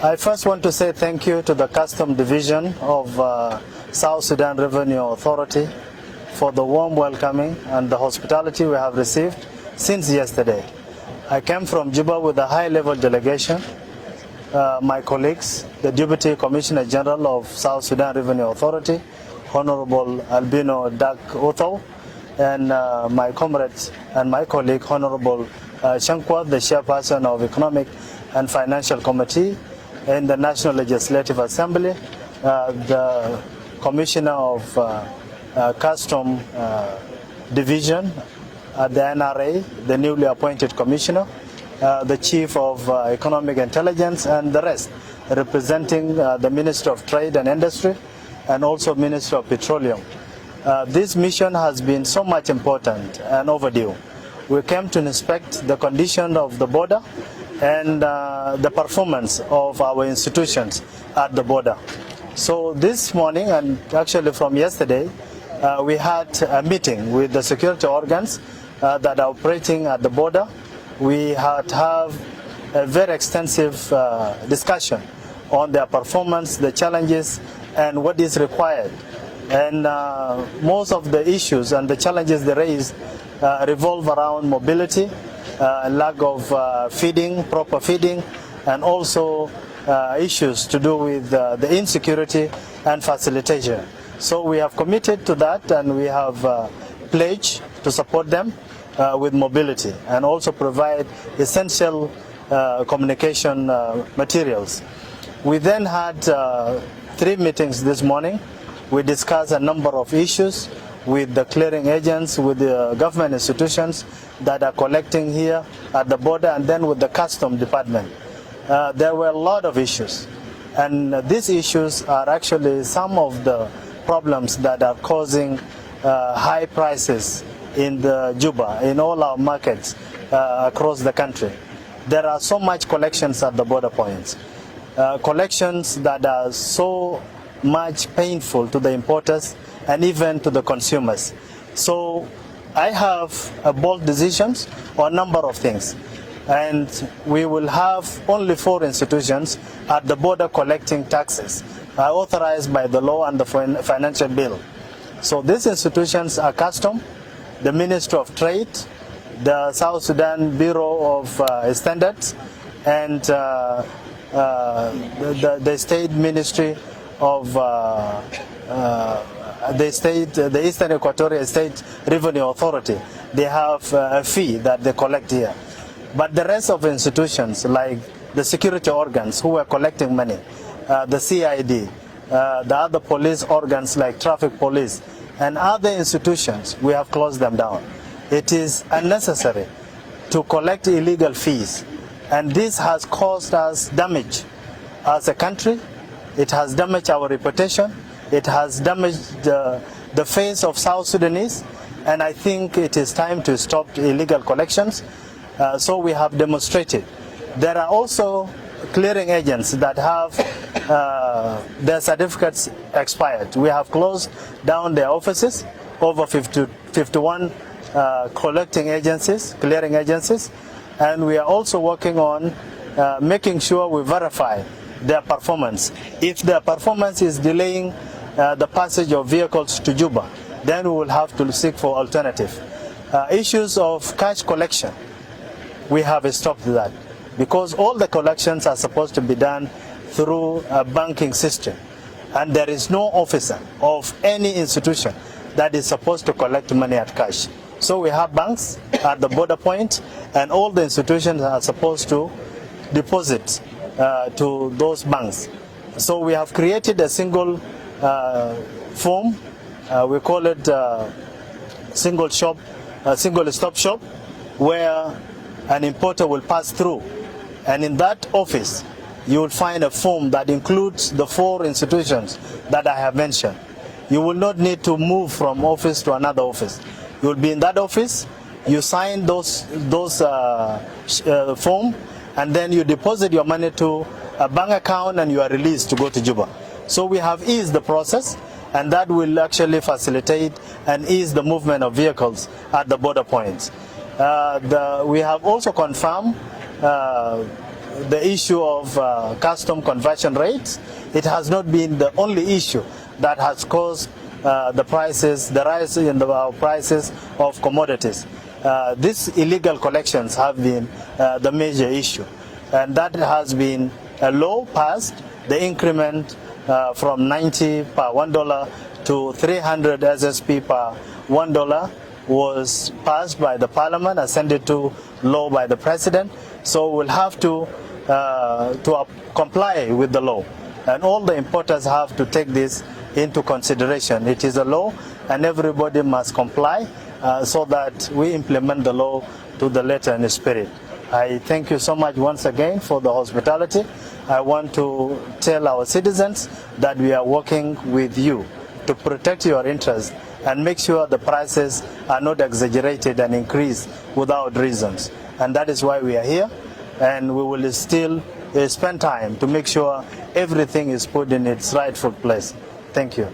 I first want to say thank you to the Custom Division of South Sudan Revenue Authority for the warm welcoming and the hospitality we have received since yesterday. I came from Juba with a high-level delegation. My colleagues, the Deputy Commissioner General of South Sudan Revenue Authority, Honorable Albino Dak Otho, and my comrades and my colleague, Honorable Shankwa, the Chairperson of Economic and Financial Committee in the National Legislative Assembly, the Commissioner of Custom Division at the NRA, the newly appointed Commissioner, the Chief of Economic Intelligence, and the rest, representing the Minister of Trade and Industry and also Minister of Petroleum. This mission has been so much important and overdue. We came to inspect the condition of the border and the performance of our institutions at the border. So this morning, and actually from yesterday, we had a meeting with the security organs that are operating at the border. We had have a very extensive discussion on their performance, the challenges, and what is required. And most of the issues and the challenges they raise revolve around mobility, lack of feeding, proper feeding, and also issues to do with the insecurity and facilitation. So we have committed to that, and we have pledged to support them with mobility and also provide essential communication materials. We then had 3 meetings this morning. We discussed a number of issues with the clearing agents, with the government institutions that are collecting here at the border, and then with the custom department. There were a lot of issues, and these issues are actually some of the problems that are causing high prices in the Juba, in all our markets across the country. There are so much collections at the border points, collections that are so much painful to the importers and even to the consumers. So I have bold decisions on a number of things, and we will have only 4 institutions at the border collecting taxes authorized by the law and the financial bill. So these institutions are Custom, the Ministry of Trade, the South Sudan Bureau of Standards, and the State Ministry of the Eastern Equatorial State Revenue Authority. They have a fee that they collect here. But the rest of the institutions, like the security organs who are collecting money, the CID, the other police organs like traffic police, and other institutions, we have closed them down. It is unnecessary to collect illegal fees, and this has caused us damage as a country. It has damaged our reputation. It has damaged the face of South Sudanese, and I think it is time to stop illegal collections. So we have demonstrated. There are also clearing agents that have their certificates expired. We have closed down their offices, over 51 collecting agencies, clearing agencies, and we are also working on making sure we verify their performance. If their performance is delaying the passage of vehicles to Juba, then we will have to seek for alternative. Issues of cash collection, we have stopped that, because all the collections are supposed to be done through a banking system, and there is no officer of any institution that is supposed to collect money at cash. So we have banks at the border point, and all the institutions are supposed to deposit to those banks. So we have created a single form. We call it single stop shop, where an importer will pass through, and in that office you will find a form that includes the 4 institutions that I have mentioned. You will not need to move from office to another office. You will be in that office, you sign those form, and then you deposit your money to a bank account, and you are released to go to Juba. So we have eased the process, and that will actually facilitate and ease the movement of vehicles at the border points. We have also confirmed the issue of custom conversion rates. It has not been the only issue that has caused the rise in the prices of commodities. These illegal collections have been the major issue, and that has been a law passed, the increment from 90 per $1 to 300 SSP per $1 was passed by the parliament and sent it to law by the president. So we'll have to comply with the law, and all the importers have to take this into consideration. It is a law and everybody must comply so that we implement the law to the letter and the spirit. I thank you so much once again for the hospitality. I want to tell our citizens that we are working with you to protect your interests and make sure the prices are not exaggerated and increased without reasons. And that is why we are here, and we will still spend time to make sure everything is put in its rightful place. Thank you.